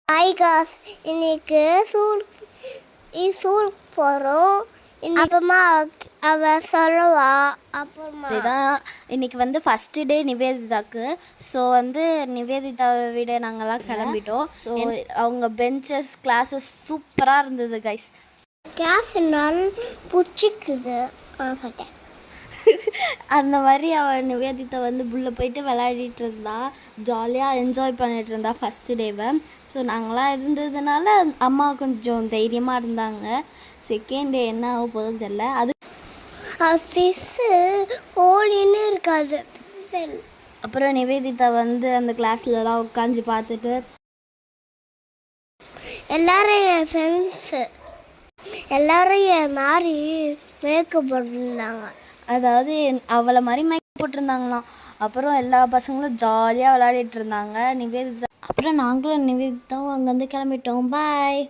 Hi cos, இன்னைக்கு school போகிறோம். அப்புறமா அவ சொல்லுவா. அப்புறமா இதுதான் இன்னைக்கு வந்து ஃபஸ்ட்டு டே நிவேதிதாக்கு. ஸோ வந்து நிவேதிதாவை விட நாங்கள்லாம் கிளம்பிட்டோம். ஸோ அவங்க பெஞ்சஸ் கிளாஸஸ் சூப்பராக இருந்தது கைஸ். கிளாஸ் என்னால் பிடிச்சிக்குது சொல்லிட்டேன். அந்த மாதிரி அவள் நிவேதிதா வந்து புள்ள போயிட்டு விளையாடிட்டு இருந்தா, ஜாலியாக என்ஜாய் பண்ணிட்டு இருந்தா ஃபஸ்ட்டு டேவை. ஸோ நாங்களாம் இருந்ததுனால அம்மா கொஞ்சம் தைரியமாக இருந்தாங்க. செகண்ட் டே என்ன ஆக போதும் தெரில. அது ஃபிஷ்ஷு ஓடின்னு இருக்காது. அப்புறம் நிவேதிதா வந்து அந்த கிளாஸ்லலாம் உட்காந்து பார்த்துட்டு எல்லாரும் என் ஃப்ரெண்ட்ஸு எல்லாரும் என் மாதிரி மேக்கப் பண்ணிருந்தாங்க. அதாவது அவளை மாதிரி மேக்கப் போட்டிருந்தாங்களாம். அப்புறம் எல்லா பசங்களும் ஜாலியாக விளையாடிட்டு இருந்தாங்க நிவேதிதா. அப்புறம் நாங்களும் நிவேதிதாவும் அங்கேருந்து கிளம்பிட்டோம். பாய்.